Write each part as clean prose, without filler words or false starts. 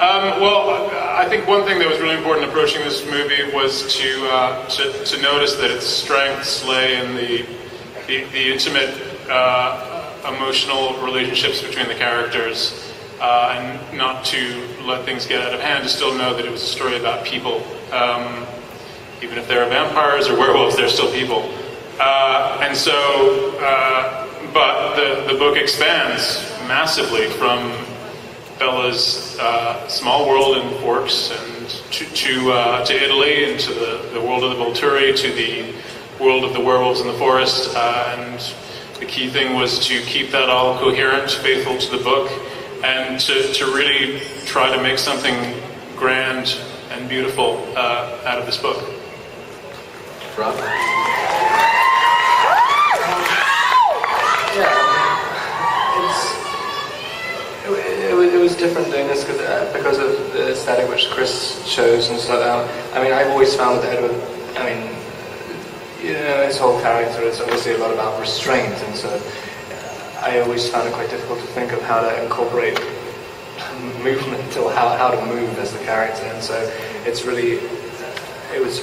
Well, I think one thing that was really important approaching this movie was to notice that its strengths lay in the intimate, emotional relationships between the characters, and not to let things get out of hand, to still know that it was a story about people. Even if they're vampires or werewolves, they're still people. But the book expands massively from Bella's small world in Forks and to Italy and to the world of the Volturi, to the world of the werewolves in the forest. And the key thing was to keep that all coherent, faithful to the book, and to really try to make something grand and beautiful out of this book. Rob? It was different doing this because of the aesthetic which Chris chose and stuff. I mean, I've always found that Edward, his whole character is obviously a lot about restraint, and so I always found it quite difficult to think of how to incorporate movement or how to move as the character. And so it was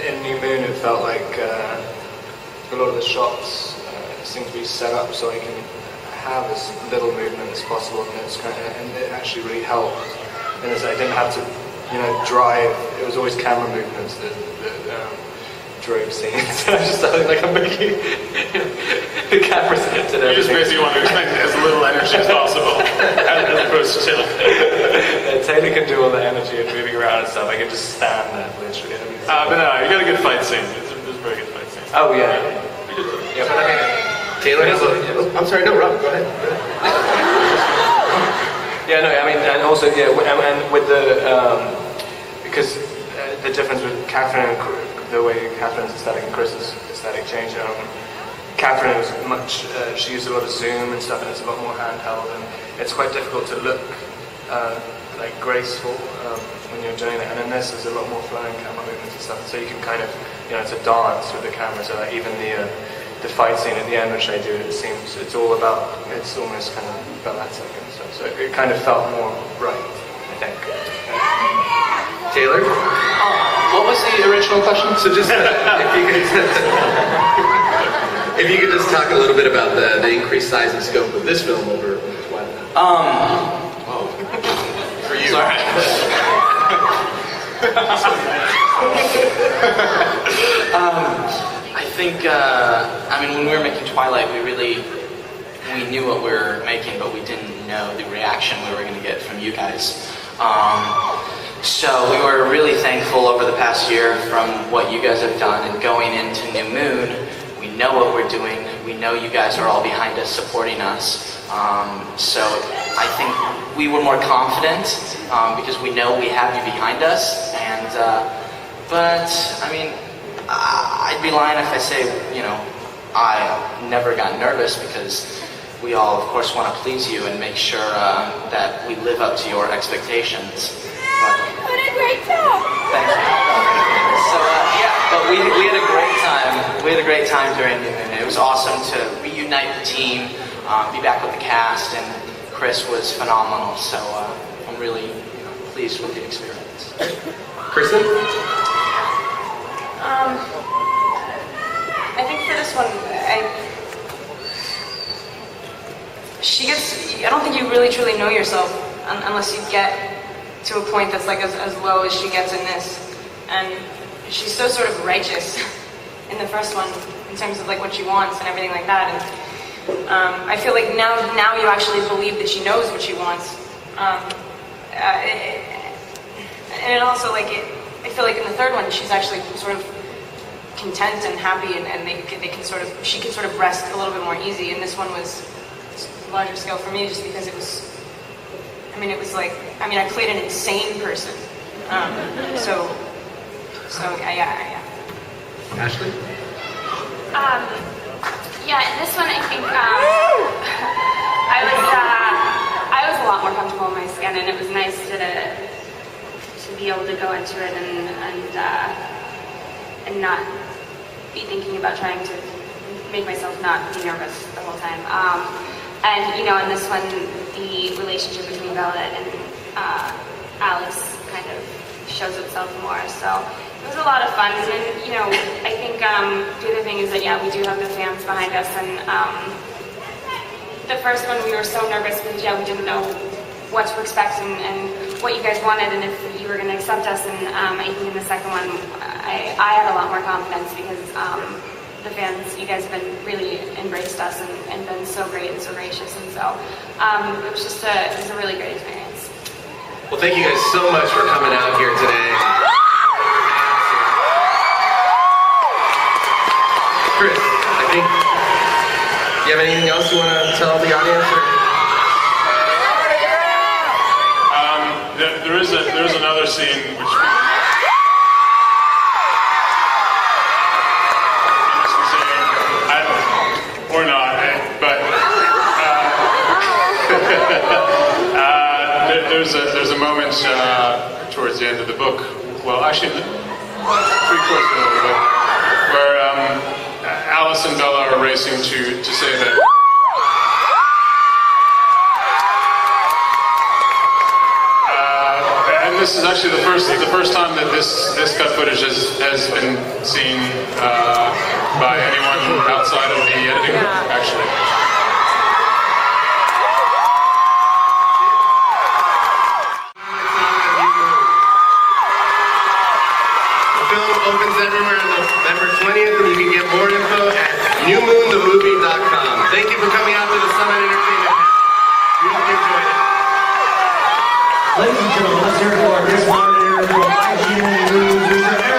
in New Moon. It felt like a lot of the shots seem to be set up so I can have as little movement as possible, and it actually really helped. And I didn't have to, drive. It was always camera movements that drove scenes. I just felt like I'm making the cameras hit and everything. You just basically want to expend as little energy as possible, as opposed to Taylor. Taylor can do all the energy and moving around and stuff. I can just stand there, literally. But no, you got a good fight scene. It's a very good fight scene. Oh yeah. Yeah, but Taylor has I'm sorry, no, Rob, go ahead. Yeah, no, I mean, and also, and with the, because the difference with Catherine, the way Catherine's aesthetic and Chris's aesthetic changed, Catherine was much, she used a lot of zoom and stuff, and it's a lot more handheld, and it's quite difficult to look like graceful when you're doing it, and in this there's a lot more flowing camera movements and stuff, so you can kind of, it's a dance with the camera, so like even the fight scene at the end, which I do, it's almost kind of balletic and stuff, so it kind of felt more right, I think. Taylor? What was the original question? So just, if you could just talk a little bit about the increased size and scope of this film over Twilight. For you. Sorry. I think, when we were making Twilight, we knew what we were making, but we didn't know the reaction we were going to get from you guys. So we were really thankful over the past year from what you guys have done, and going into New Moon, we know what we're doing. We know you guys are all behind us, supporting us. So I think we were more confident because we know we have you behind us. And I'd be lying if I say, I never got nervous, because we all, of course, want to please you and make sure that we live up to your expectations. What a great job! Thank you. So but we had a great time. We had a great time during New Moon. It was awesome to reunite the team, be back with the cast, and Chris was phenomenal. So I'm really pleased with the experience. Kristen? I think for this one, I don't think you really truly know yourself unless you get to a point that's like as low as she gets in this. And she's so sort of righteous in the first one in terms of like what she wants and everything like that. And I feel like now you actually believe that she knows what she wants. And it also I feel like in the third one she's actually sort of content and happy, and she can sort of rest a little bit more easy. And this one was a larger scale for me just because it was I played an insane person. So yeah. Ashley? Yeah, in this one I think I was a lot more comfortable in my skin, and it was nice to be able to go into it and not be thinking about trying to make myself not be nervous the whole time. And in this one, the relationship between Bella and shows itself more. So it was a lot of fun. And you know, I think the other thing is that yeah, we do have the fans behind us. And the first one we were so nervous because yeah, we didn't know what to expect and what you guys wanted and if you were going to accept us. And I think in the second one, I had a lot more confidence because the fans, you guys have been really embraced us and been so great and so gracious. And so it was just it was a really great experience. Well, thank you guys so much for coming out here today. Chris, I think, do you have anything else you want to tell the audience? Or? There is another scene which. Or not, but there's a moment towards the end of the book. Well, actually, 3/4 of the book, where Alice and Bella are racing to say that. And this is actually the first time that this cut footage has been seen by anyone outside of the editing group, actually. The film opens everywhere on November 20th, and you can get more info at newmoonthemovie.com. Thank you for coming out to the Summit Entertainment. We hope you enjoyed it. Ladies and gentlemen, let's hear it for our guest moderator from IGN News, Mr.